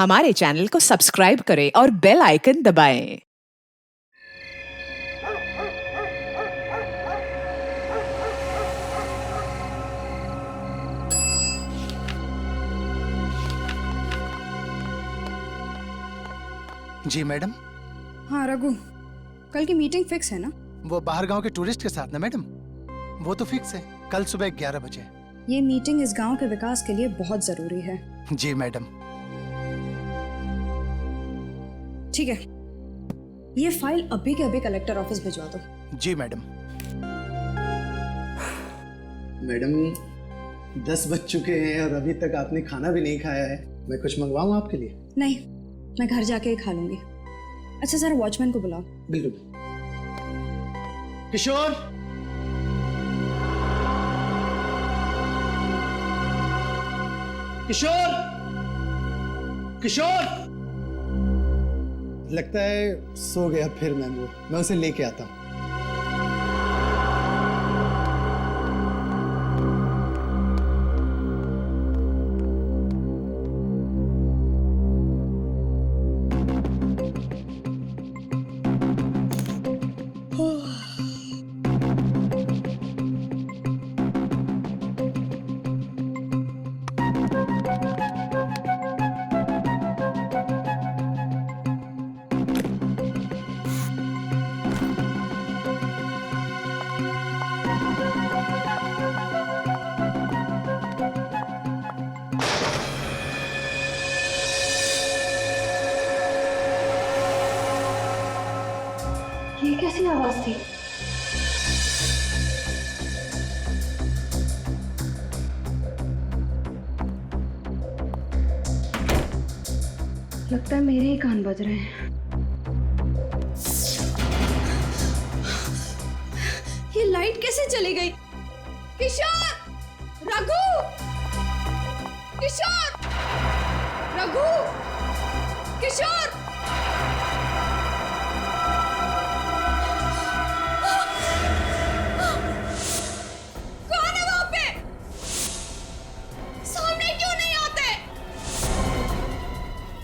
हमारे चैनल को सब्सक्राइब करें और बेल आइकन दबाएं। जी मैडम। हाँ रघु, कल की मीटिंग फिक्स है ना? वो बाहर गांव के टूरिस्ट के साथ ना मैडम, वो तो फिक्स है, कल सुबह 11 बजे। ये मीटिंग इस गांव के विकास के लिए बहुत जरूरी है। जी मैडम। ठीक है, ये फाइल अभी के अभी कलेक्टर ऑफिस भिजवा दो। जी मैडम। मैडम 10 बज चुके हैं और अभी तक आपने खाना भी नहीं खाया है। मैं कुछ मंगवाऊं आपके लिए? नहीं, मैं घर जाके ही खा लूंगी। अच्छा जरा वॉचमैन को बुलाओ। बिल्कुल। किशोर, किशोर, किशोर। लगता है सो गया फिर मैंगो। मैं उसे लेके आता हूँ। ये कैसी आवाज थी? लगता है मेरे ही कान बज रहे हैं। ये लाइट कैसे चली गई? किशोर! रघु! किशोर! रघु! किशोर! कौन है वहां पे? सामने क्यों नहीं आते?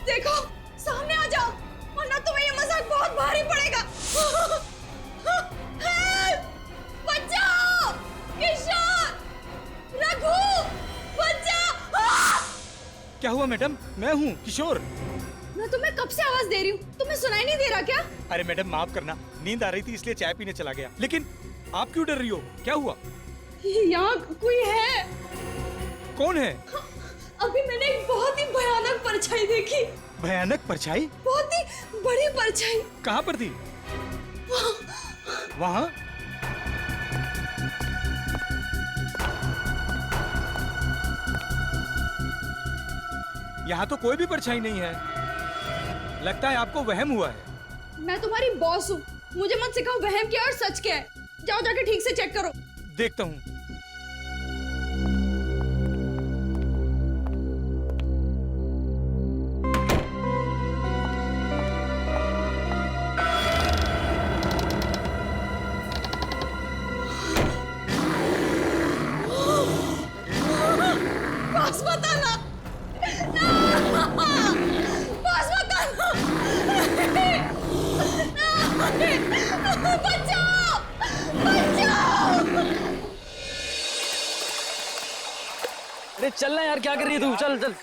देखो, सामने आ जाओ, वरना तुम्हें ये मजाक बहुत भारी पड़ेगा। हेल्प! बचाओ! किशोर! रघु! बचाओ! क्या हुआ मैडम? मैं हूँ किशोर। मैं तुम्हें कब से आवाज दे रही हूँ, तुम्हें सुनाई नहीं दे रहा क्या? अरे मैडम माफ करना, नींद आ रही थी इसलिए चाय पीने चला गया। लेकिन आप क्यों डर रही हो? क्या हुआ? यहाँ कोई है। कौन है? अभी मैंने एक बहुत ही भयानक परछाई देखी। भयानक परछाई? बहुत ही बड़ी परछाई। कहाँ पर थी? वहाँ? यहाँ तो कोई भी परछाई नहीं है। लगता है आपको वहम हुआ है। मैं तुम्हारी बॉस हूँ, मुझे मत सिखाओ वहम क्या और सच क्या है। जाओ जाके ठीक से चेक करो। देखता हूँ। बॉस बताना, बॉस बताना, बचाओ, बचाओ। अरे चलना यार, क्या कर रही है तू? चल चल।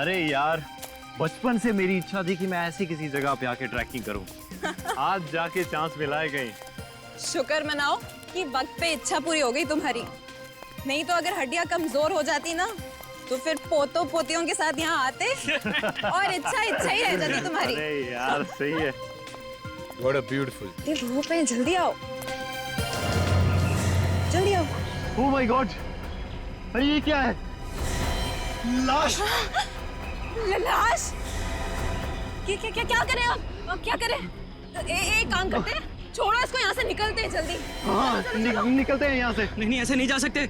अरे यार, बचपन से मेरी इच्छा थी कि मैं ऐसी किसी जगह पे आके ट्रैकिंग करूं। आज जाके चांस मिला है कहीं। शुक्र मनाओ कि वक्त पे इच्छा पूरी हो गई तुम्हारी। नहीं तो अगर हड्डियां कमजोर हो जाती ना, तो फिर पोतों पोतियों के साथ यहाँ आते और इच्छा इच्छा ही रह जाती तुम्हारी। अरे यार सही है। What a beautiful. ये धूप है, जल्दी आओ, जल्दी आओ। ओह माय गॉड, अरे ये क्या है? लाश। लाश? क्या करें अब क्या करें? एक काम करते हैं, छोड़ो इसको, यहाँ से निकलते हैं जल्दी। हाँ निकलते हैं यहाँ से। नहीं ऐसे नहीं जा सकते,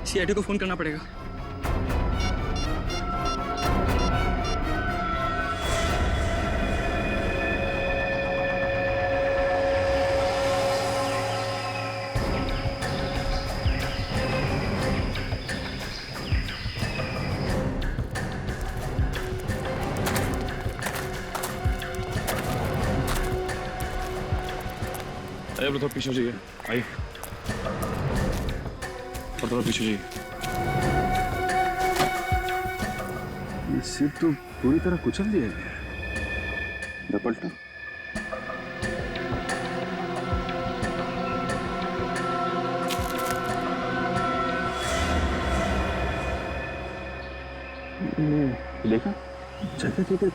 सीआईडी को फोन करना पड़ेगा। अरे थोड़ा पीछे हो जाइए, आइए थोड़ा पीछे जाइए। ये सीट तो पूरी तरह कुचल दिया गया है। पलटा देखा, जगह जगह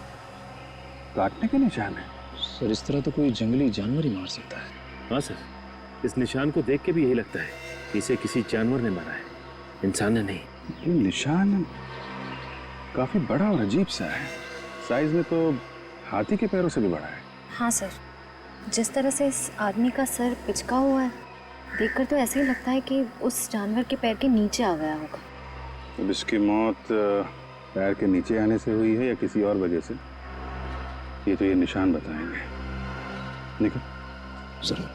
काटने के निशान है। सर इस तरह तो कोई जंगली जानवर ही मार सकता है। हाँ सर, इस निशान को देख के भी यही लगता है कि इसे किसी जानवर ने मारा है, इंसान ने नहीं। ये निशान काफी बड़ा और अजीब सा है, साइज में तो हाथी के पैरों से भी बड़ा है। हाँ सर, जिस तरह से इस आदमी का सर पिचका हुआ है, देखकर तो ऐसे ही लगता है कि उस जानवर के पैर के नीचे आ गया होगा। अब इसकी मौत पैर के नीचे आने से हुई है या किसी और वजह से, ये तो ये निशान बताएंगे। निकल सर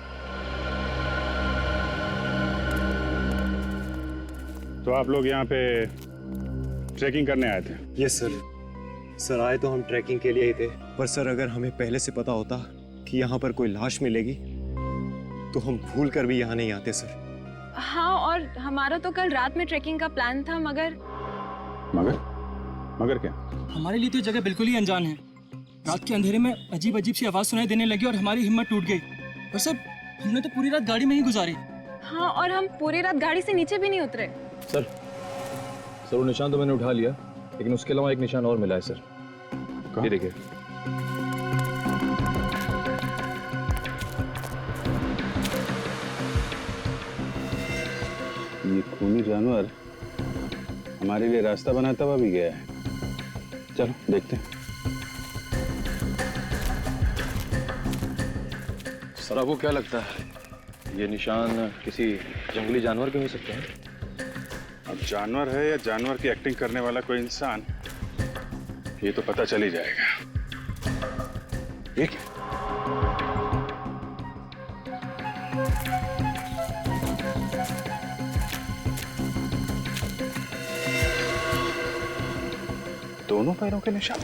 तो आप लोग यहाँ पे ट्रैकिंग करने आए थे? Yes sir. सर आए तो हम ट्रैकिंग के लिए ही थे, पर सर अगर हमें पहले से पता होता कि यहाँ पर कोई लाश मिलेगी तो हम भूल कर भी यहाँ नहीं आते सर। हाँ, और हमारा तो कल रात में ट्रैकिंग का प्लान था, मगर मगर क्या? हमारे लिए तो जगह बिल्कुल ही अनजान है। रात के अंधेरे में अजीब अजीब सी आवाज सुनाई देने लगी और हमारी हिम्मत टूट गई। और सर हमने तो पूरी रात गाड़ी में ही गुजारी। हाँ, और हम पूरी रात गाड़ी से नीचे भी नहीं उतरे। सर वो निशान तो मैंने उठा लिया, लेकिन उसके अलावा एक निशान और मिला है सर। ये देखिए। ये खूनी जानवर हमारे लिए रास्ता बनाता हुआ भी गया है। चलो देखते हैं। सर आपको क्या लगता है, ये निशान किसी जंगली जानवर के हो सकते हैं? अब जानवर है या जानवर की एक्टिंग करने वाला कोई इंसान, ये तो पता चल ही जाएगा। ये क्या? दोनों पैरों के निशान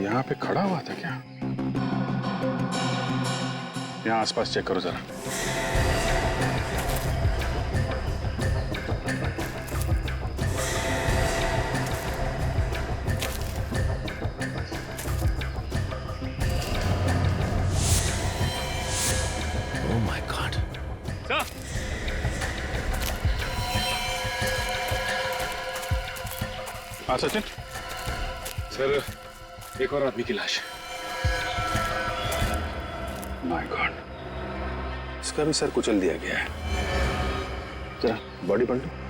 यहाँ पे खड़ा हुआ था क्या? यहाँ आसपास चेक करो जरा। Oh my God. हाँ सचिन। सर एक और आदमी की लाश। माय गॉड, इसका भी सर कुचल दिया गया है। जरा बॉडी पलटो।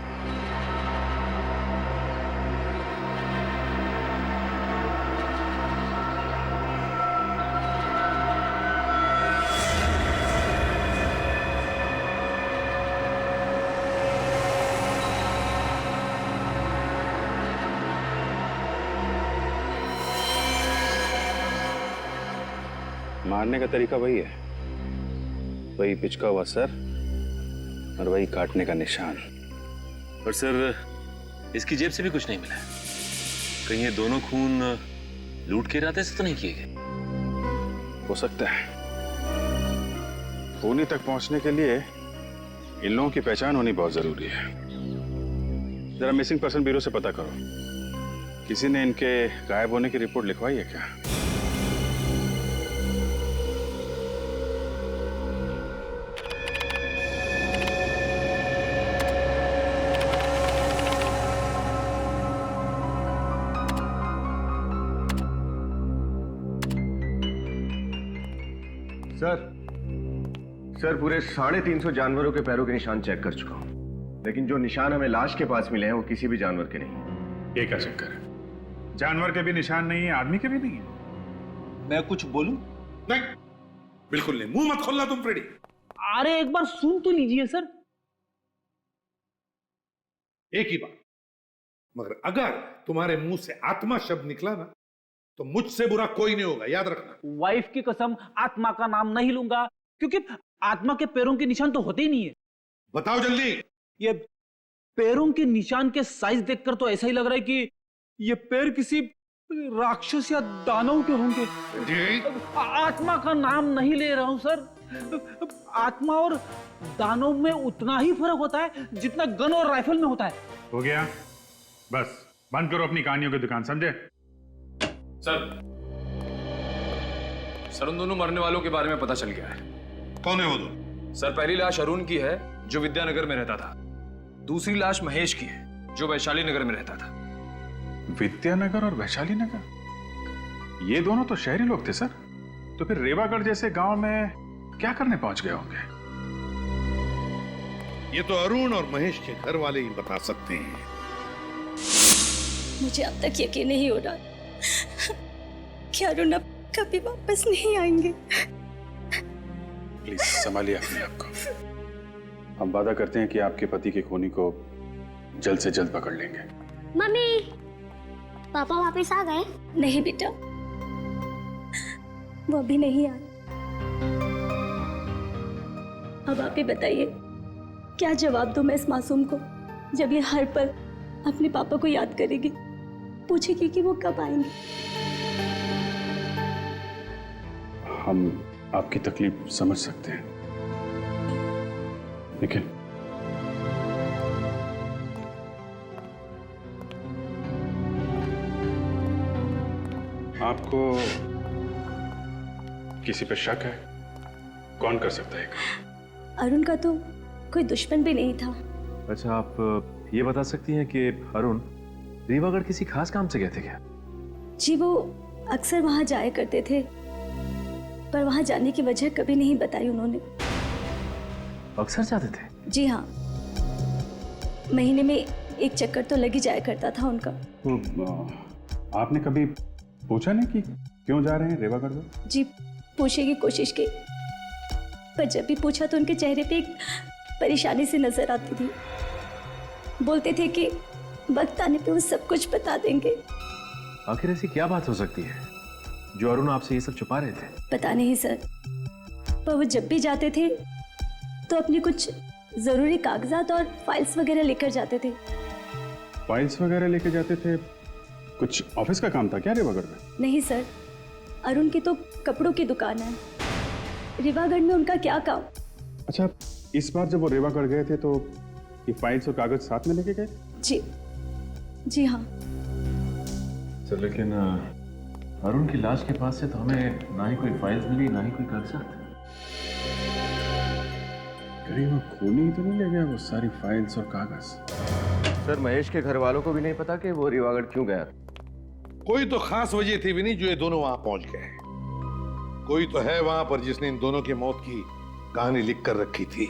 मारने का तरीका वही है, वही पिचका हुआ सर और वही काटने का निशान। पर सर इसकी जेब से भी कुछ नहीं मिला है। कहीं ये दोनों खून लूट के इरादे से तो नहीं किए गए? हो सकता है। खूनी तक पहुंचने के लिए इन लोगों की पहचान होनी बहुत जरूरी है। जरा मिसिंग पर्सन ब्यूरो से पता करो, किसी ने इनके गायब होने की रिपोर्ट लिखवाई है क्या? सर पूरे 350 जानवरों के पैरों के निशान चेक कर चुका हूं, लेकिन जो निशान हमें लाश के पास मिले हैं वो किसी भी जानवर के नहीं। ये क्या चक्कर है? जानवर के भी निशान नहीं है, आदमी के भी नहीं है। मैं कुछ बोलूं? नहीं, बिल्कुल नहीं। मुंह मत खोलना तुम फ्रेडी। अरे एक बार सुन तो लीजिए सर। एक ही बात, मगर अगर तुम्हारे मुंह से आत्मा शब्द निकला ना तो मुझसे बुरा कोई नहीं होगा, याद रखना। वाइफ की कसम, आत्मा का नाम नहीं लूंगा, क्योंकि आत्मा के पैरों के निशान तो होते ही नहीं है। बताओ जल्दी। ये पैरों के निशान के साइज देखकर तो ऐसा ही लग रहा है कि ये पैर किसी राक्षस या दानव के होंगे। आत्मा का नाम नहीं ले रहा हूं सर। आत्मा और दानव में उतना ही फर्क होता है जितना गन और राइफल में होता है। हो गया, बस बंद करो अपनी कहानियों की दुकान, समझे? सर उन दोनों मरने वालों के बारे में पता चल गया है। कौन है वो दोनों? सर पहली लाश अरुण की है जो विद्यानगर में रहता था। दूसरी लाश महेश की है जो वैशाली नगर में रहता था। विद्यानगर और वैशाली नगर, ये दोनों तो शहरी लोग थे सर। तो फिर रेवागढ़ जैसे गांव में क्या करने पहुंच गए होंगे? ये तो अरुण और महेश के घर वाले ही बता सकते हैं। मुझे अब तक यकीन नहीं हो रहा कि अरुण अब कभी वापस नहीं आएंगे। प्लीज संभालिए अपने आप को। हम वादा करते हैं कि आपके पति के खूनी को जल्द से जल्द पकड़ लेंगे। मम्मी, पापा वापस आ गए? नहीं बेटा, वो अभी नहीं आए। अब आप ही बताइए, क्या जवाब दूं मैं इस मासूम को जब ये हर पल अपने पापा को याद करेगी, पूछेगी कि वो कब आएंगे। हम आपकी तकलीफ समझ सकते हैं, लेकिन आपको किसी पे शक है? कौन कर सकता है? अरुण का तो कोई दुश्मन भी नहीं था। अच्छा, आप ये बता सकती हैं कि अरुण रीवागढ़ किसी खास काम से गए थे क्या? जी, वो अक्सर वहां जाया करते थे, पर वहां जाने की वजह कभी नहीं बताई उन्होंने। अक्सर जाते थे? जी हाँ, महीने में एक चक्कर तो लग ही जाया करता था उनका। तो आपने कभी पूछा नहीं कि क्यों जा रहे हैं रेवागढ़ में? जी, पूछने की कोशिश की, पर जब भी पूछा तो उनके चेहरे पे एक परेशानी सी नजर आती थी। बोलते थे कि वक्त आने पे वो सब कुछ बता देंगे। आखिर ऐसी क्या बात हो सकती है जो अरुण आपसे ये सब छुपा रहे थे? पता नहीं सर, पर वो जब भी जाते थे तो अपनी कुछ जरूरी कागजात और फाइल्स वगैरह लेकर जाते थे। फाइल्स वगैरह लेके जाते थे? कुछ ऑफिस का काम था क्या रेवागढ़ में? नहीं सर, अरुण की तो कपड़ों की दुकान है। रेवागढ़ में उनका क्या काम? अच्छा, इस बार जब वो रेवागढ़ गए थे तो ये फाइल्स और कागज साथ में लेके गए? जी हाँ। सर लेकिन अरुण की लाश के पास से तो हमें ना ही कोई फाइल्स मिली ना ही कोई कागजात। कहीं वो खूनी तो नहीं ले गया वो सारी फाइल्स और कागज? सर महेश के घर वालों को भी नहीं पता कि वो रीवागढ़ क्यों गया। कोई तो खास वजह थी भी नहीं जो ये दोनों वहां पहुंच गए। कोई तो है वहां पर जिसने इन दोनों की मौत की कहानी लिख कर रखी थी।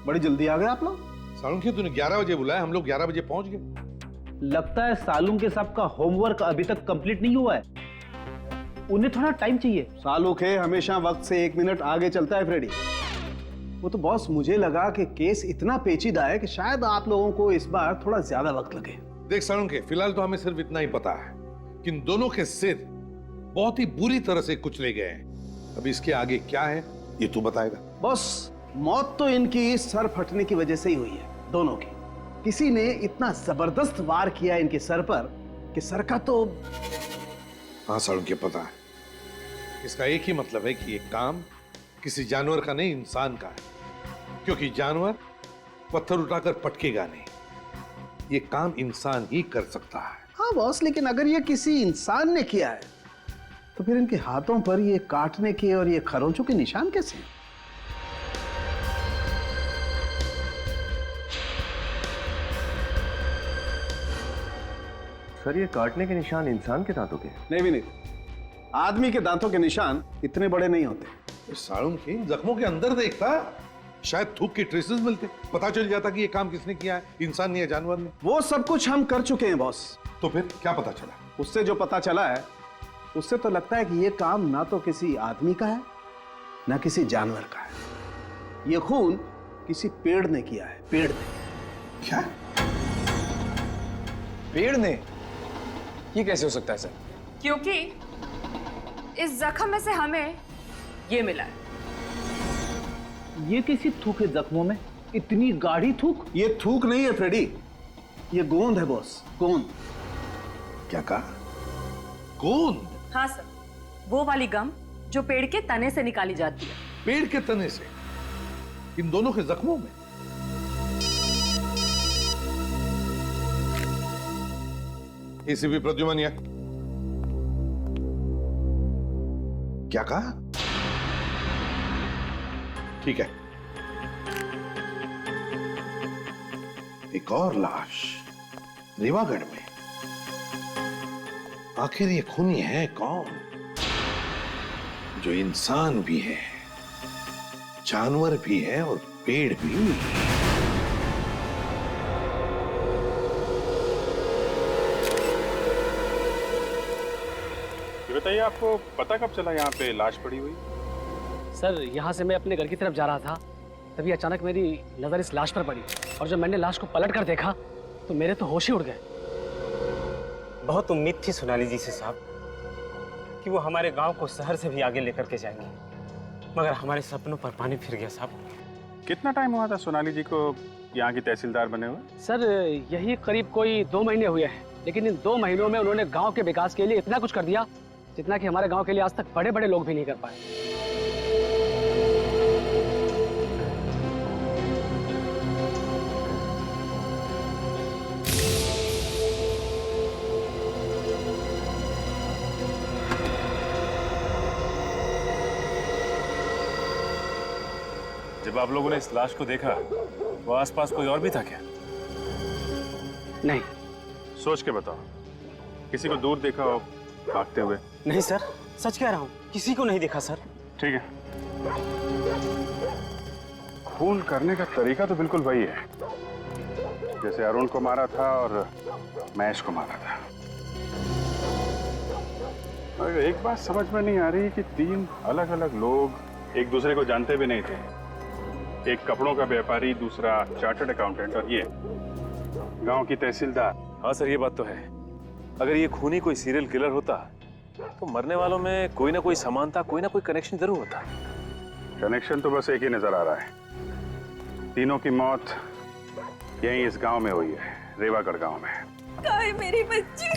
बड़ी जल्दी आ गए आप लोग। सालुंखे, तूने 11 बजे बुलाया, हम लोग 11 बजे पहुंच गए। लगता है सालुंग के साहब का होमवर्क अभी तक कंप्लीट नहीं हुआ है, उन्हें थोड़ा टाइम चाहिए। सालुखे हमेशा वक्त से 1 मिनट आगे चलता है फ्रेडी। वो तो बॉस, मुझे लगा कि केस इतना पेचीदा है कि शायद आप लोगों को इस बार थोड़ा ज्यादा वक्त लगे। देख सालुंखे, फिलहाल तो हमें सिर्फ इतना ही पता है कि इन दोनों के सिर बहुत ही बुरी तरह से कुचले गए हैं। अब इसके आगे क्या है ये तू बताएगा। बॉस, मौत तो इनकी सर फटने की वजह से ही हुई है, दोनों की। किसी ने इतना जबरदस्त वार किया इनके सर पर कि सर का तो। हाँ सालुंखे, पता है। इसका एक ही मतलब है कि ये काम किसी जानवर का नहीं, इंसान का है, क्योंकि जानवर पत्थर उठाकर पटकेगा नहीं। ये काम इंसान ही कर सकता है। हाँ बॉस, लेकिन अगर ये किसी इंसान ने किया है तो फिर इनके हाथों पर ये काटने के और ये खरोंचों के निशान कैसे? सर ये काटने के निशान इंसान के दांतों के? नहीं भी नहीं, आदमी के दांतों के निशान इतने बड़े नहीं होते। सालुंखे, जख्मों के अंदर देखता, शायद थूक के ट्रेसेस मिलते, पता चल जाता कि ये काम किसने किया है, इंसान ने या जानवर ने। वो सब कुछ हम कर चुके हैं बॉस। तो फिर क्या पता चला? उससे जो पता चला है उससे तो लगता है कि ये काम ना तो किसी आदमी का है ना किसी जानवर का है। ये खून किसी पेड़ ने किया है, पेड़ ने। क्या? पेड़ ने? ये कैसे हो सकता है सर? क्योंकि इस जख्म में से हमें ये मिला है। ये कैसी थूक है जख्मों में? इतनी गाढ़ी थूक? ये थूक नहीं है फ्रेडी, ये गोंद है बॉस, गोंद। क्या कहा? गोंद? हाँ सर, वो वाली गम जो पेड़ के तने से निकाली जाती है। पेड़ के तने से? इन दोनों के जख्मों में? एसीपी प्रद्युमन, क्या कहा? ठीक है, एक और लाश रीवागढ़ में। आखिर ये खूनी है कौन, जो इंसान भी है, जानवर भी है और पेड़ भी? ये बताइए, आपको पता कब चला यहाँ पे लाश पड़ी हुई? सर, यहाँ से मैं अपने घर की तरफ जा रहा था, तभी अचानक मेरी नजर इस लाश पर पड़ी और जब मैंने लाश को पलट कर देखा तो मेरे तो होश ही उड़ गए। बहुत उम्मीद थी सोनाली जी से साहब कि वो हमारे गांव को शहर से भी आगे लेकर के जाएंगे, मगर हमारे सपनों पर पानी फिर गया साहब। कितना टाइम हुआ था सोनाली जी को यहाँ की तहसीलदार बने हुए? सर, यही करीब कोई 2 महीने हुए हैं, लेकिन इन 2 महीनों में उन्होंने गांव के विकास के लिए इतना कुछ कर दिया जितना कि हमारे गांव के लिए आज तक बड़े बड़े लोग भी नहीं कर पाए। जब आप लोगों ने इस लाश को देखा वो आसपास कोई और भी था क्या? नहीं। सोच के बताओ, किसी को दूर देखा हो भागते हुए? नहीं सर, सच कह रहा हूँ, किसी को नहीं देखा सर। ठीक है, खून करने का तरीका तो बिल्कुल वही है जैसे अरुण को मारा था और महेश को मारा था। मगर एक बात समझ में नहीं आ रही कि 3 अलग अलग लोग एक दूसरे को जानते भी नहीं थे। एक कपड़ों का व्यापारी, दूसरा चार्टर्ड अकाउंटेंट और ये गांव की तहसीलदार। हाँ सर, ये बात तो है। अगर ये खूनी कोई सीरियल किलर होता तो मरने वालों में कोई ना कोई समानता, कोई ना कोई कनेक्शन जरूर होता। कनेक्शन तो बस एक ही नजर आ रहा है, तीनों की मौत यहीं इस गांव में हुई है, रेवागढ़ गांव में। कहाँ मेरी बच्ची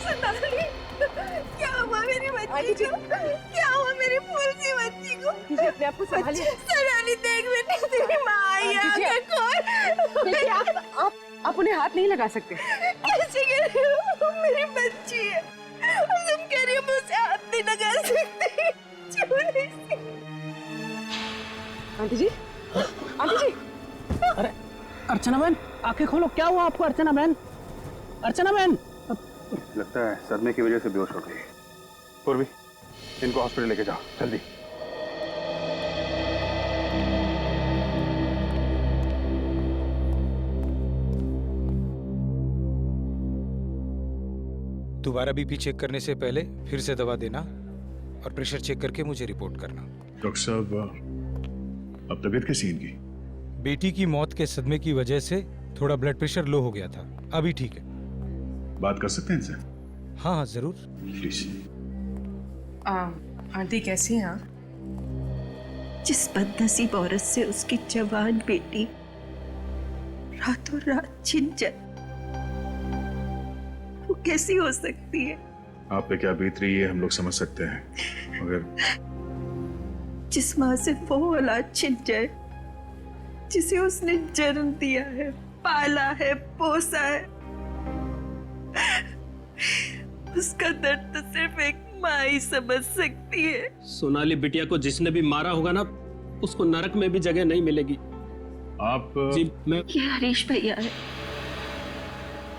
सोनाली? क्या हुआ मेरी बच्ची को? क्या हुआ मेरी फूल सी बच्ची को? अपने आप को संभालिए। सोनाली देख बेटी, तेरी माँ आई है, आंखें खोल। देखिए, आप उन्हें हाथ नहीं लगा सकते। कैसे कह रही हो? मेरी बच्ची है और तुम कह रही हो मैं उसे हाथ नहीं लगा सकती? छोड़ी सी। आंटी जी, आंटी जी। अरे अर्चना बहन, आंखें खोलो, क्या हुआ आपको? अर्चना बहन, अर्चना बहन। लगता है सदमे की वजह से बेहोश हो गई। पूर्वी, इनको हॉस्पिटल लेके जाओ जल्दी। दोबारा बीपी चेक करने से पहले फिर से दवा देना और प्रेशर चेक करके मुझे रिपोर्ट करना। डॉक्टर साहब, अब तबीयत कैसी है इनकी? बेटी की मौत के सदमे की वजह से थोड़ा ब्लड प्रेशर लो हो गया था, अभी ठीक है। बात कर सकते हैं इनसे? हाँ हाँ जरूर। प्लीज। आंटी कैसी हैं आप? जिस बदनसीब औरत से उसकी जवान बेटी रातों रात छिन जाए, वो कैसी हो सकती है? आप पे क्या बीत रही है हम लोग समझ सकते हैं, मगर जिस माँ से वो औलाद छिन जाए जिसे उसने जन्म दिया है, पाला है, पोसा है, उसका दर्द तो सिर्फ एक माँ ही समझ सकती है। सोनाली बिटिया को जिसने भी मारा होगा ना, उसको नरक में भी जगह नहीं मिलेगी। आप जी, मैं ये हरीश भैया है।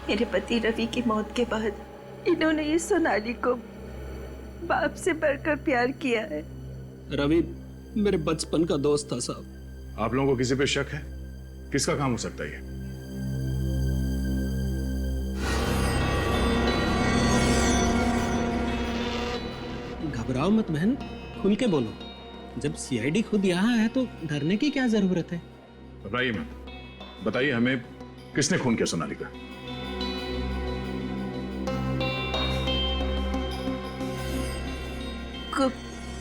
मेरे पति रवि की मौत के बाद इन्होंने ये सोनाली को बाप से बढ़कर प्यार किया है। रवि मेरे बचपन का दोस्त था साहब। आप लोगों को किसी पे शक है? किसका काम हो सकता है? घबराओ मत बहन, खुल के बोलो। जब सीआईडी खुद यहाँ है तो डरने की क्या जरूरत है? घबराइए मत, बताइए हमें किसने खून किया सोनाली का?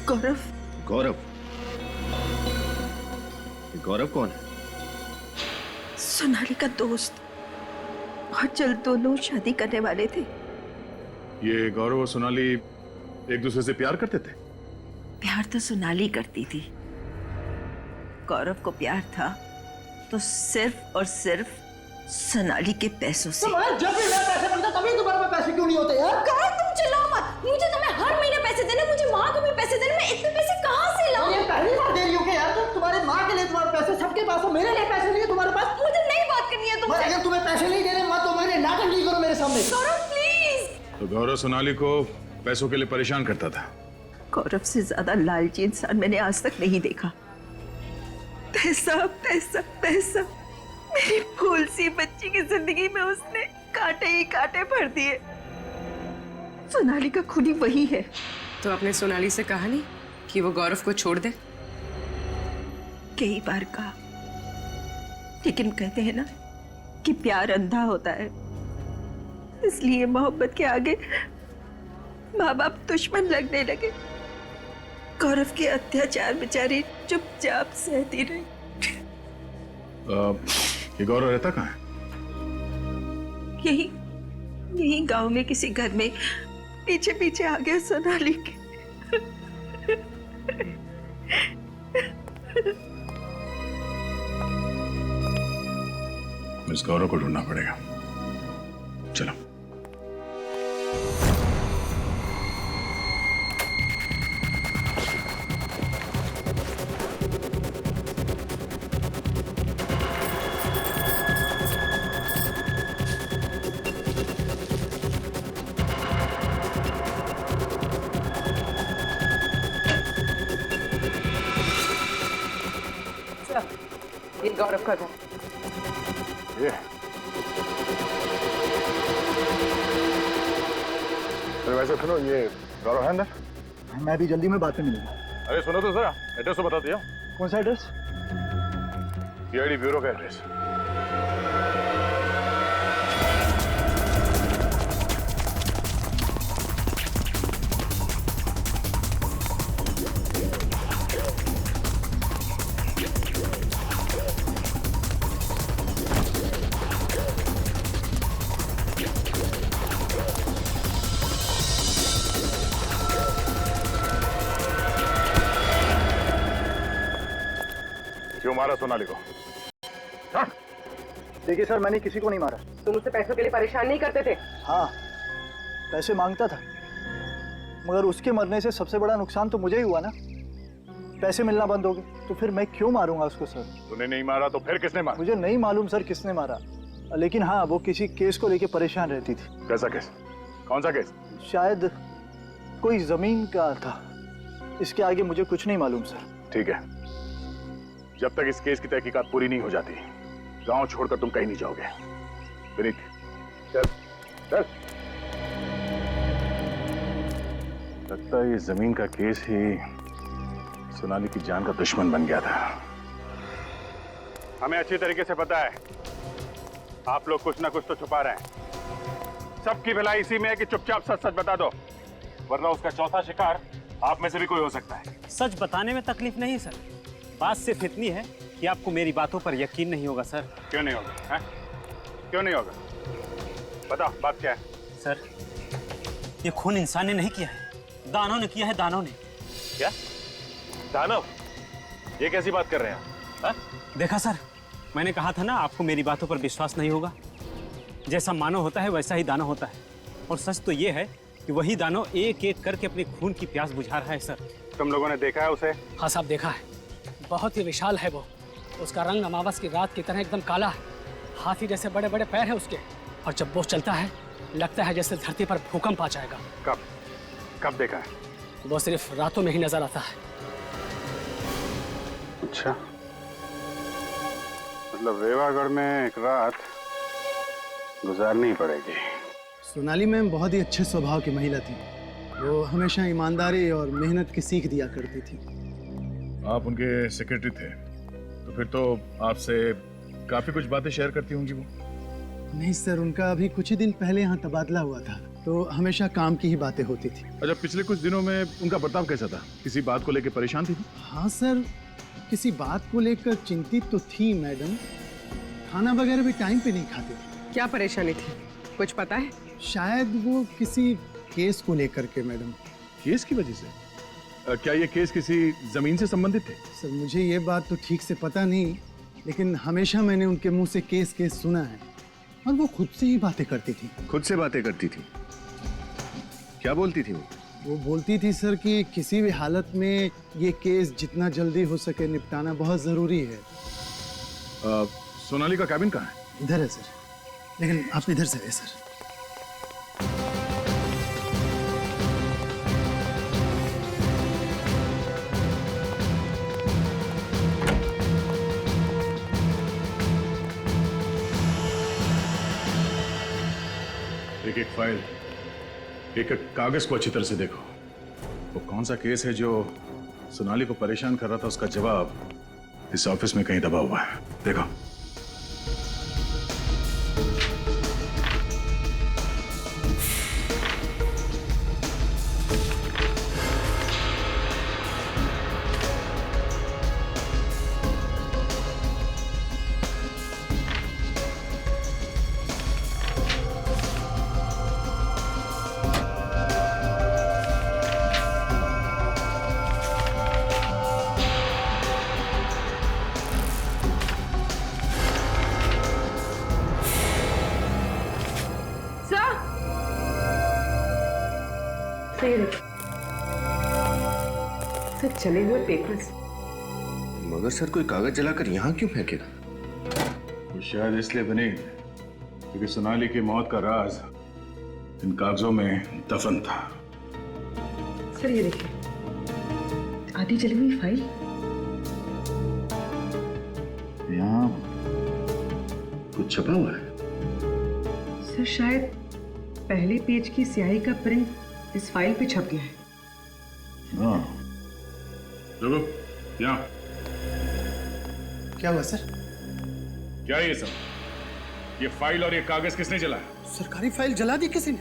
गौरव। गौरव? गौरव कौन है? सोनाली का दोस्त, और जल्द दोनों शादी करने वाले थे। ये गौरव और सोनाली एक दूसरे से प्यार करते थे? प्यार तो सोनाली करती थी, गौरव को प्यार था तो सिर्फ और सिर्फ सोनाली के पैसों से। जब भी मैं पैसे मिलता तभी तुम्हारे पास पैसे क्यों नहीं होते यार? कौन तुम चिल्लाओ मत, मुझे तुम्हें हर महीने पैसे देने, मुझे माँ को भी पैसे देने, मैं इतने पैसे कहाँ से लाऊं? ये पहली बार दे रही हो क्या यार? तुम तुम्हारे माँ के लिए तुम्हारे पैसे सबके पास हो, मेरे लिए पैसे नहीं है तुम्हारे पास? मुझे नहीं बात करनी है तुमसे। अगर तुम्हें पैसे नहीं देने मत तो मेरे नाटक नहीं करो मेरे सामने। गौरव प्लीज। तो गौरव सोनाली को पैसों के लिए परेशान करता था? गौरव से ज्यादा लालची इंसान मैंने आज तक नहीं देखा। पैसा पैसा पैसा, मेरी भूल सी बच्ची की जिंदगी में उसने कांटे ही कांटे भर दिए। सोनाली का खूनी वही है। तो आपने सोनाली से कहा नहीं कि वो गौरव को छोड़ दे? कई बार कहा, लेकिन कहते हैं ना कि प्यार अंधा होता है, इसलिए मोहब्बत के आगे माँ बाप दुश्मन लगने लगे। गौरव के अत्याचार बेचारी चुपचाप सहती रही। ये गौरव रहता कहाँ है? यही यही गांव में किसी घर में पीछे पीछे आ गया सोनाली के। इस गौरव को ढूंढना पड़ेगा। चलो। ये गौरव का घर। ये तो वैसे सुनो, ये गौरव है अंदर? मैं भी जल्दी में बात में मिलूंगा। अरे सुनो तो जरा, एड्रेस तो बता दिया। कौन सा एड्रेस? सीआईडी ब्यूरो का एड्रेस। क्यों मारा सोनाली को? देखिए सर, मैंने किसी को नहीं मारा। तुम उससे पैसों के लिए परेशान नहीं करते थे? हाँ, पैसे मांगता था, मगर उसके मरने से सबसे बड़ा नुकसान तो मुझे ही हुआ ना। पैसे मिलना बंद हो गए तो फिर मैं क्यों मारूंगा उसको सर? तूने नहीं मारा तो फिर किसने मारा? मुझे नहीं मालूम सर किसने मारा, लेकिन हाँ, वो किसी केस को लेके परेशान रहती थी। कैसा केस? कौन सा केस? शायद कोई जमीन का था। इसके आगे मुझे कुछ नहीं मालूम सर। ठीक है, जब तक इस केस की तहकीकात पूरी नहीं हो जाती, गांव छोड़कर तुम कहीं नहीं जाओगे। विनीत, चल चल। लगता है ये जमीन का केस ही सोनाली की जान का दुश्मन बन गया था। हमें अच्छी तरीके से पता है आप लोग कुछ ना कुछ तो छुपा रहे हैं। सबकी भलाई इसी में है कि चुपचाप सच सच बता दो, वरना उसका चौथा शिकार आप में से भी कोई हो सकता है। सच बताने में तकलीफ नहीं सर, बात सिर्फ इतनी है कि आपको मेरी बातों पर यकीन नहीं होगा सर। क्यों नहीं होगा? क्यों नहीं होगा? बताओ बात क्या है? सर, ये खून इंसान ने नहीं किया है, दानव ने किया है, दानव ने। क्या? दानव? ये कैसी बात कर रहे हैं आप? देखा सर, मैंने कहा था ना आपको मेरी बातों पर विश्वास नहीं होगा। जैसा मानव होता है वैसा ही दानव होता है, और सच तो ये है कि वही दानव एक एक करके अपने खून की प्यास बुझा रहा है सर। तुम लोगों ने देखा है उसे? हाँ साहब, देखा है। बहुत ही विशाल है वो। उसका रंग अमावस की रात की तरह एकदम काला है। हाथी जैसे बड़े बड़े पैर है उसके, और जब वो चलता है लगता है जैसे धरती पर भूकंप आ जाएगा। कब कब देखा है? वो सिर्फ रातों में ही नजर आता है। अच्छा, मतलब रेवागढ़ में एक रात गुजारनी पड़ेगी। सोनाली मैम बहुत ही अच्छे स्वभाव की महिला थी, वो हमेशा ईमानदारी और मेहनत की सीख दिया करती थी। आप उनके सेक्रेटरी थे, तो फिर तो आपसे काफी कुछ बातें शेयर करती होंगी वो। नहीं सर, उनका अभी कुछ ही दिन पहले यहाँ तबादला हुआ था, तो हमेशा काम की ही बातें होती थी। अच्छा, पिछले कुछ दिनों में उनका बर्ताव कैसा था? किसी बात को लेकर परेशान थी? हाँ सर, किसी बात को लेकर चिंतित तो थी मैडम। खाना वगैरह भी टाइम पे नहीं खाते थे। क्या परेशानी थी, कुछ पता है? शायद वो किसी केस को लेकर के मैडम। केस की वजह से? क्या ये केस किसी जमीन से संबंधित थे? सर मुझे ये बात तो ठीक से पता नहीं, लेकिन हमेशा मैंने उनके मुंह से केस सुना है, और वो खुद से ही बातें करती थी। खुद से बातें करती थी? क्या बोलती थी वो? वो बोलती थी सर कि किसी भी हालत में ये केस जितना जल्दी हो सके निपटाना बहुत जरूरी है। सोनाली का कैबिन कहाँ है? इधर है सर, लेकिन आप इधर से आइए सर। एक एक फाइल, एक एक कागज को अच्छी तरह से देखो। वो कौन सा केस है जो सोनाली को परेशान कर रहा था, उसका जवाब इस ऑफिस में कहीं दबा हुआ है। देखो। सर चले हुए पेपर्स। मगर सर कोई कागज जलाकर यहाँ क्यों फेंकेगा? वो शायद इसलिए बनी क्योंकि सोनाली की मौत का राज इन कागजों में दफन था। सर ये देखिए, आधी जली हुई फाइल। यहाँ कुछ छपा हुआ है। सर शायद पहले पेज की स्याही का प्रिंट इस फाइल पे छप गया है। हाँ, देखो यहाँ। क्या हुआ सर? क्या ये सब? ये फाइल और ये कागज किसने जलाया? सरकारी फाइल जला दी किसी ने?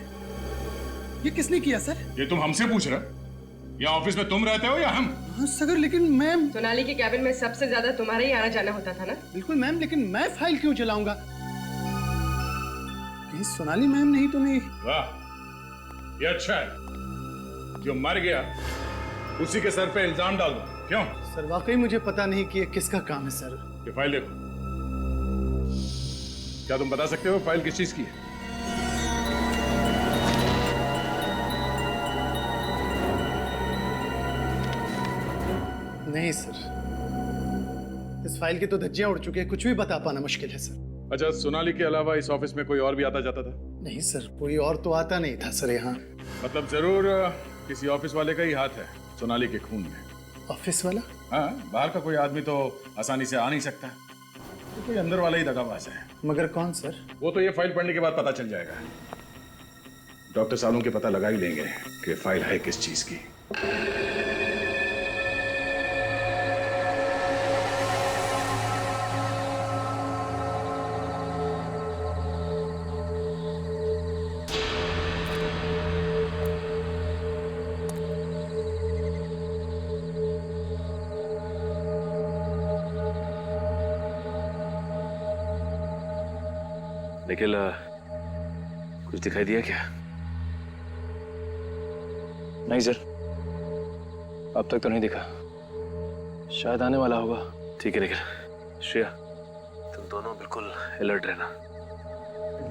ये किसने किया सर? ये तुम हमसे पूछ रहे? यहाँ ऑफिस में तुम रहते हो या हम? हाँ सर, लेकिन मैम। सोनाली के कैबिन में सबसे ज्यादा तुम्हारा ही आना जाना होता था ना? बिल्कुल मैम, लेकिन मैं फाइल क्यों जलाऊंगा? कहीं सोनाली मैम नहीं तो नहीं? वाह, ये अच्छा है। जो मर गया उसी के सर पे इल्जाम डाल दो। क्यों? सर वाकई मुझे पता नहीं कि ये किसका काम है सर। ये फाइल देखो। क्या तुम बता सकते हो फाइल किस चीज की है? नहीं सर, इस फाइल की तो धज्जियां उड़ चुकी है, कुछ भी बता पाना मुश्किल है सर। अच्छा, सोनाली के अलावा इस ऑफिस में कोई और भी आता जाता था? नहीं सर, कोई और तो आता नहीं था सर यहाँ। मतलब जरूर किसी ऑफिस वाले का ही हाथ है सोनाली के खून में। ऑफिस वाला? हाँ, बाहर का कोई आदमी तो आसानी से आ नहीं सकता, तो कोई अंदर वाला ही दगाबाज है। मगर कौन सर? वो तो ये फाइल पढ़ने के बाद पता चल जाएगा। डॉक्टर सालों के पता लगा ही लेंगे कि फाइल है किस चीज की। निखिल, कुछ दिखाई दिया क्या? नहीं सर, अब तक तो नहीं दिखा। शायद आने वाला होगा। ठीक है निखिल। श्रेया, तुम दोनों बिल्कुल अलर्ट रहना,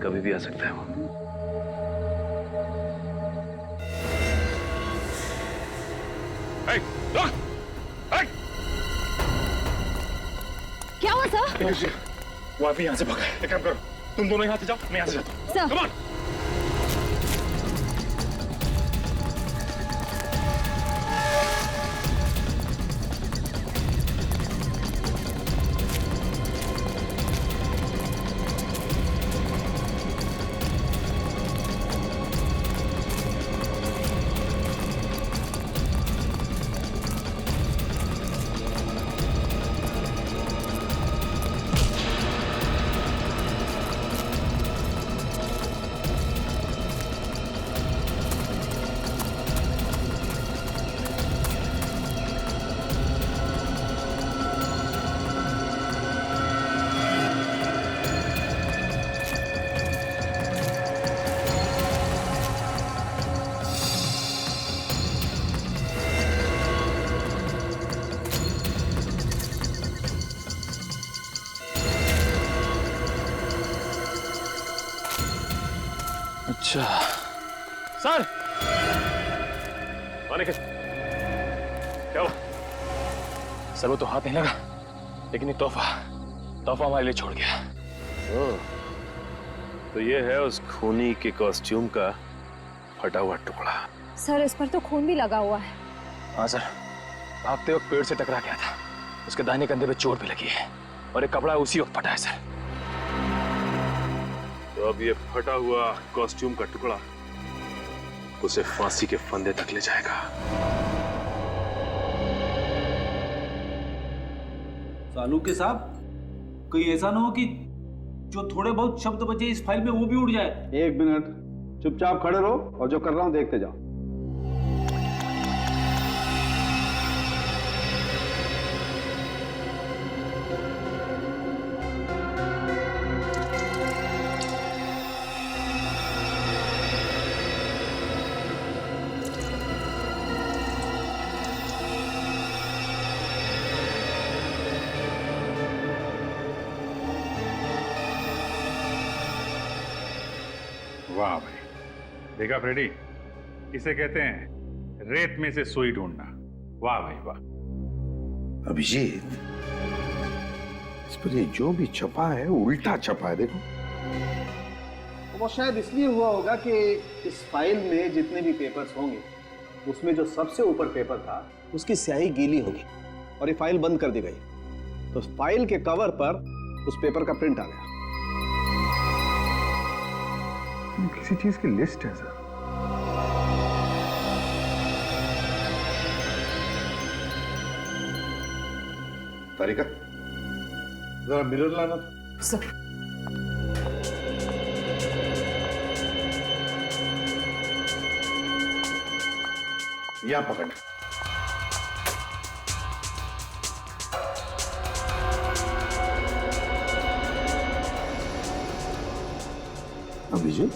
कभी भी आ सकता है वो। क्या हुआ सर? वो अभी यहाँ से भागा है। एक काम करो, तुम दोनों यहाँ से जाओ, मैं यहाँ से जाता हूँ। सर। Come on! अच्छा सर आने के क्या हुआ? सर वो तो हाथ नहीं लगा, लेकिन ये तोहफा हमारे लिए छोड़ गया। ओह, तो ये है उस खूनी के कॉस्ट्यूम का फटा हुआ टुकड़ा। सर इस पर तो खून भी लगा हुआ है। हाँ सर, भागते वक्त पेड़ से टकरा गया था, उसके दाहिने कंधे पे चोट भी लगी है और एक कपड़ा उसी वक्त फटा है सर। तो अब ये फटा हुआ कॉस्ट्यूम का टुकड़ा उसे फांसी के फंदे तक ले जाएगा। सालूके साहब, कहीं ऐसा ना हो कि जो थोड़े बहुत शब्द बचे इस फाइल में वो भी उड़ जाए। एक मिनट, चुपचाप खड़े रहो और जो कर रहा हूं देखते जाओ। वाह भाई, देखा फ्रेडी, इसे कहते हैं रेत में से सुई ढूंढना। वाह भाई वाह। अभिजीत, इस पर ये जो भी छपा है उल्टा छपा है, देखो। वो शायद इसलिए हुआ होगा कि इस फाइल में जितने भी पेपर्स होंगे उसमें जो सबसे ऊपर पेपर था उसकी स्याही गीली होगी और ये फाइल बंद कर दी गई, तो फाइल के कवर पर उस पेपर का प्रिंट आ गया। किसी चीज की लिस्ट है सर। तारिका, जरा मिरर लाना था। सर यहाँ पकड़। अभिजीत,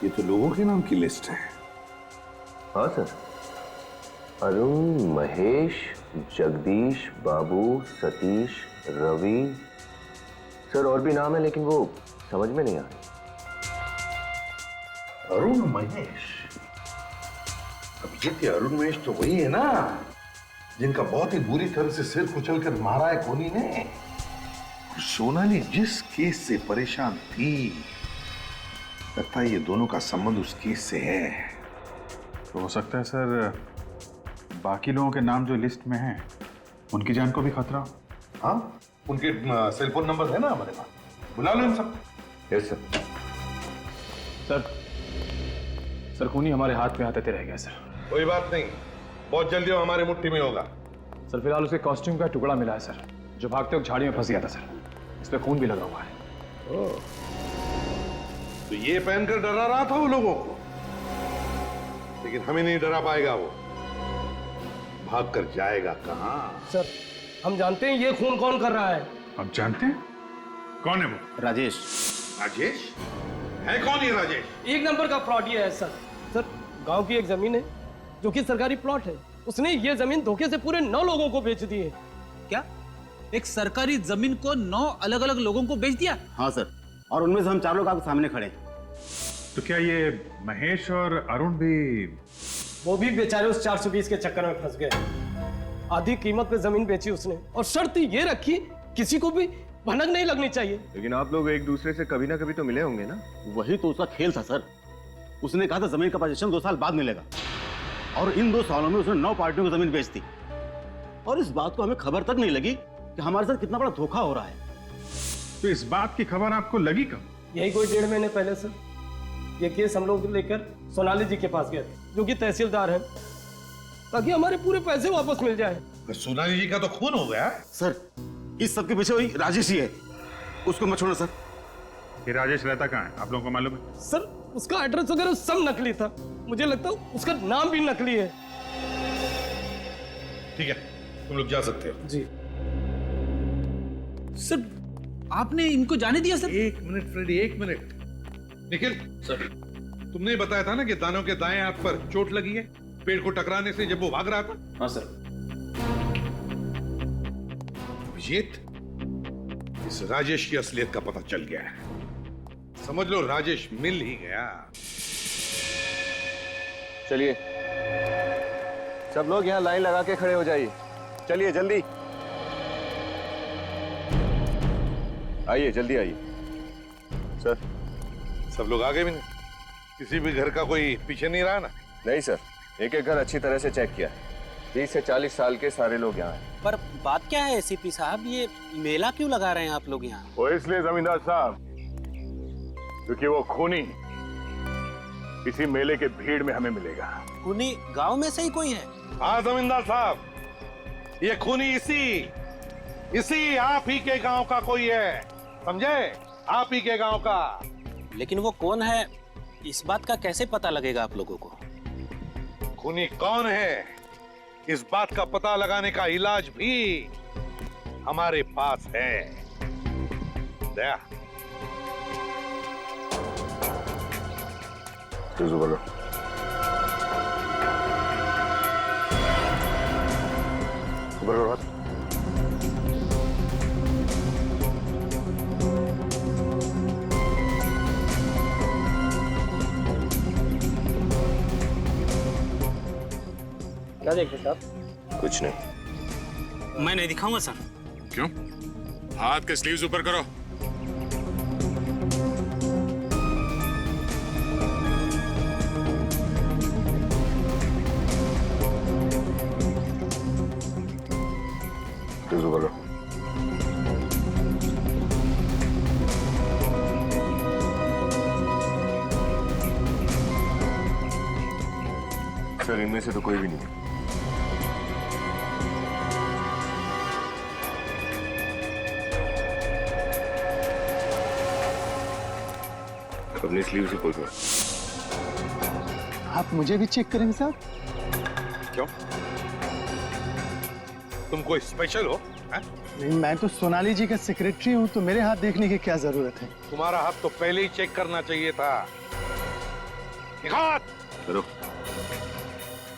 ये तो लोगों के नाम की लिस्ट है। हाँ सर, अरुण, महेश, जगदीश, बाबू, सतीश, रवि। सर और भी नाम है लेकिन वो समझ में नहीं आ रहे। अरुण महेश? अभिजीत, ये अरुण महेश तो वही है ना जिनका बहुत ही बुरी तरह से सिर कुचलकर मारा है कोनी ने। सोनाली जिस केस से परेशान थी, लगता है ये दोनों का संबंध उस केस से है। तो हो सकता है सर बाकी लोगों के नाम जो लिस्ट में हैं उनकी जान को भी खतरा हो। हाँ, उनके सेल फोन नंबर है ना हमारे पास, बुला लो इन सब। Yes sir. सर खूनी हमारे हाथ में आते रह गया सर। कोई बात नहीं, बहुत जल्दी वो हमारी मुट्ठी में होगा। सर फिलहाल उसके कॉस्ट्यूम का टुकड़ा मिला है सर, जो भागते वक्त झाड़ी में फंस गया था सर। इस पे खून भी लगा हुआ है। तो ये पहनकर डरा रहा था वो लोगों को, लेकिन हमें नहीं डरा पाएगा वो। भाग कर जाएगा कहां? सर हम जानते हैं ये खून कौन कर रहा है। आप जानते हैं कौन है वो? राजेश। राजेश है? कौन है राजेश? एक नंबर का फ्रॉड ये है सर। सर गांव की एक जमीन है जो कि सरकारी प्लॉट है, उसने ये जमीन धोखे से पूरे 9 लोगों को बेच दी है। क्या एक सरकारी जमीन को 9 अलग अलग लोगों को बेच दिया? हाँ सर, और उनमें से हम 4 लोग आपके सामने खड़े हैं। तो क्या ये महेश और अरुण भी? वो भी बेचारे उस 420 के चक्कर में फंस गए। आधी कीमत पे जमीन बेची उसने और शर्त ये रखी किसी को भी भनक नहीं लगनी चाहिए। लेकिन आप लोग एक दूसरे से कभी ना कभी तो मिले होंगे ना? वही तो उसका खेल था सर। उसने कहा था जमीन का पोजीशन 2 साल बाद मिलेगा, और इन 2 सालों में उसने 9 पार्टियों को जमीन बेच दी, और इस बात को हमें खबर तक नहीं लगी कि हमारे साथ कितना बड़ा धोखा हो रहा है। तो इस बात की खबर आपको लगी कब? यही कोई 1.5 महीने पहले सर। ये केस हम लोग लेकर सोनाली जी के पास गए थे, जो कि तहसीलदार हैं, ताकि हमारे पूरे पैसे वापस मिल जाए। सोनाली जी का तो खून हो गया सर। इस सब के पीछे वही राजेश ही है, उसको मत छोड़ना सर। ये राजेश रहता कहाँ है आप लोगों को मालूम है? सर उसका एड्रेस वगैरह सब नकली था, मुझे लगता है उसका नाम भी नकली है। ठीक है, तुम लोग जा सकते हो। जी सर आपने इनको जाने दिया सर? एक मिनट फ्रेडी, एक मिनट। निखिल सर, तुमने बताया था ना कि दानव के दाएं हाथ पर चोट लगी है पेड़ को टकराने से जब वो भाग रहा था। हाँ सर। अभिजीत, इस राजेश की असलियत का पता चल गया है। समझ लो राजेश मिल ही गया। चलिए सब लोग यहाँ लाइन लगा के खड़े हो जाइए। चलिए जल्दी आइए, जल्दी आइए। सर सब लोग आगे भी नहीं, किसी भी घर का कोई पीछे नहीं रहा ना? नहीं सर, एक एक घर अच्छी तरह से चेक किया है। 30 से 40 साल के सारे लोग यहाँ हैं। पर बात क्या है एसीपी साहब, ये मेला क्यों लगा रहे हैं आप लोग यहाँ? वो इसलिए जमींदार साहब क्योंकि वो खूनी इसी मेले के भीड़ में हमें मिलेगा। खूनी गांव में से ही कोई है? हाँ जमींदार साहब, ये खूनी इसी आप ही के गांव का कोई है, समझे? आप ही के गांव का। लेकिन वो कौन है इस बात का कैसे पता लगेगा आप लोगों को? खूनी कौन है इस बात का पता लगाने का इलाज भी हमारे पास है। दया बोलो। क्या देखते साहब? कुछ नहीं। मैं नहीं दिखाऊंगा सर। क्यों? हाथ के स्लीव्स ऊपर करो। बोलो। सर इनमें से तो कोई भी नहीं है। अपनी स्लीव से खोल दो। आप मुझे भी चेक करेंगे साहब? क्यों? तुम कोई स्पेशल हो? नहीं, मैं तो सोनाली जी का सेक्रेटरी हूँ, तो मेरे हाथ देखने की क्या जरूरत है? तुम्हारा हाथ तो पहले ही चेक करना चाहिए था। हाथ करो।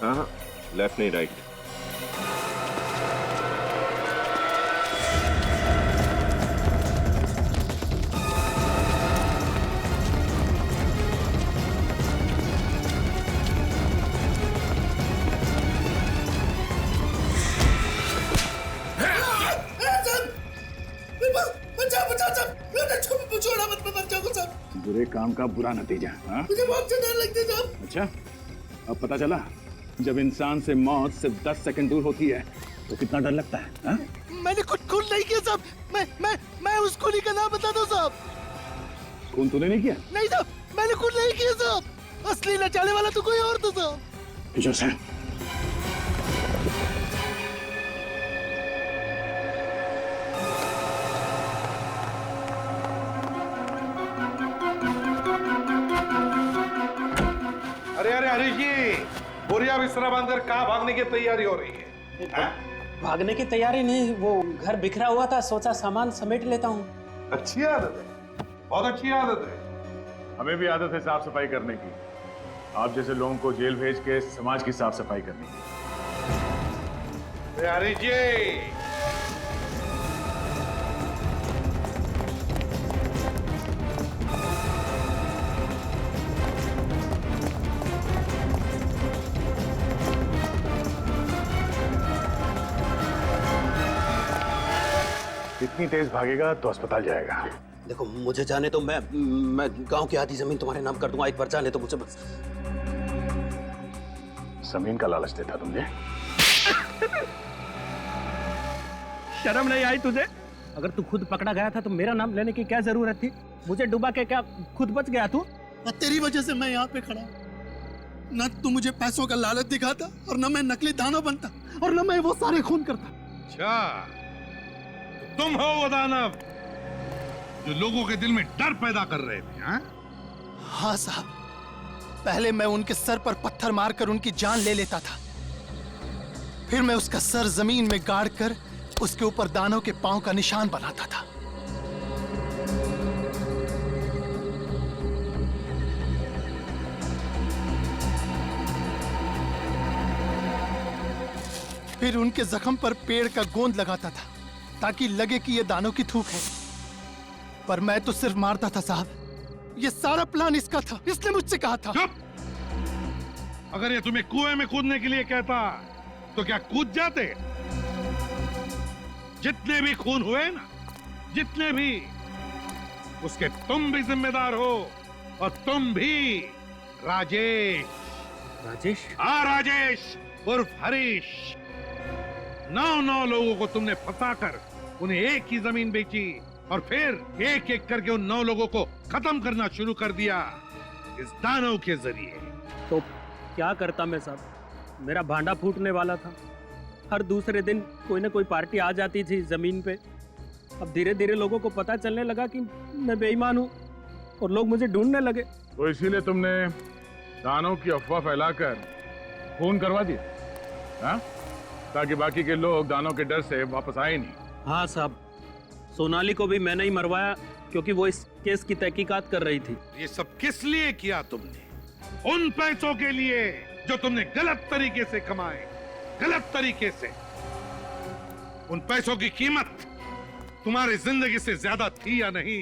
हाँ, लेफ्ट नहीं राइट। बुरे काम का बुरा नतीजा। हाँ? मुझे बहुत डर लगता है साहब। अच्छा, अब पता चला जब इंसान से मौत से 10 सेकंड दूर होती है तो कितना डर लगता है। हाँ? मैंने कुछ खून नहीं किया साहब। मैं उस खूनी का नाम बता दो साहब। खून तूने नहीं किया? नहीं साहब, मैंने खून नहीं किया साहब। असली नचाने वाला तो कोई और था साहब। किशोर सर, अरे हरीश जी, बोरिया बिस्तरा बांधकर कहाँ भागने की तैयारी हो रही है? भागने की तैयारी नहीं, वो घर बिखरा हुआ था, सोचा सामान समेट लेता हूँ। अच्छी आदत है, बहुत अच्छी आदत है। हमें भी आदत है साफ सफाई करने की। आप जैसे लोगों को जेल भेज के समाज की साफ सफाई करने की। हरीश जी, इतनी तेज भागेगा तो अस्पताल जाएगा। देखो मुझे जाने तो मैं गांव की आधी जमीन तुम्हारे नाम कर दूंगा, एक बार जाने तो मुझे बस। जमीन का लालच देता तुमने? शर्म नहीं आई तुझे? अगर तू खुद पकड़ा गया था तो मेरा नाम लेने की क्या जरूरत थी? मुझे डुबा के क्या खुद बच गया तू? तेरी वजह से मैं यहाँ पे खड़ा हूँ। न तू मुझे पैसों का लालच दिखाता और न मैं नकली दानव बनता और न मैं वो सारे खून करता। अच्छा, तुम हो वो दानव जो लोगों के दिल में डर पैदा कर रहे थे? हाँ साहब, पहले मैं उनके सर पर पत्थर मारकर उनकी जान ले लेता था, फिर मैं उसका सर जमीन में गाड़ कर उसके ऊपर दानव के पांव का निशान बनाता था। फिर उनके जख्म पर पेड़ का गोंद लगाता था ताकि लगे कि ये दानों की थूक है। पर मैं तो सिर्फ मारता था साहब, ये सारा प्लान इसका था, इसने मुझसे कहा था। अगर ये तुम्हें कुएं में कूदने के लिए कहता तो क्या कूद जाते? जितने भी खून हुए ना, जितने भी, उसके तुम भी जिम्मेदार हो, और तुम भी राजेश। राजेश? हाँ राजेश उर्फ हरीश। 9 लोगों को तुमने फंसाकर उन्हें एक ही जमीन बेची और फिर एक एक करके उन 9 लोगों को खत्म करना शुरू कर दिया इस दानव के जरिए। तो क्या करता मैं साहब? मेरा भांडा फूटने वाला था। हर दूसरे दिन कोई ना कोई पार्टी आ जाती थी जमीन पे। अब धीरे धीरे लोगों को पता चलने लगा कि मैं बेईमान हूँ और लोग मुझे ढूंढने लगे। तो इसीलिए तुमने दानों की अफवाह फैलाकर खून करवा दिया, हाँ? ताकि बाकी के लोग दानों के डर से वापस आए नहीं। हाँ साहब, सोनाली को भी मैंने ही मरवाया क्योंकि वो इस केस की तहकीकात कर रही थी। ये सब किस लिए किया तुमने? उन पैसों के लिए जो तुमने गलत तरीके से कमाए, गलत तरीके से। उन पैसों की कीमत तुम्हारी जिंदगी से ज्यादा थी या नहीं,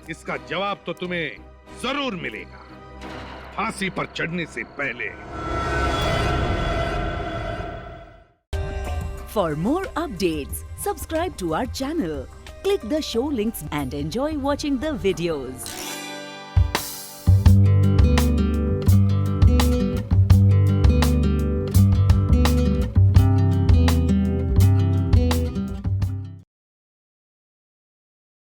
इसका जवाब तो तुम्हें जरूर मिलेगा फांसी पर चढ़ने से पहले। For more updates, subscribe to our channel, click the show links and enjoy watching the videos.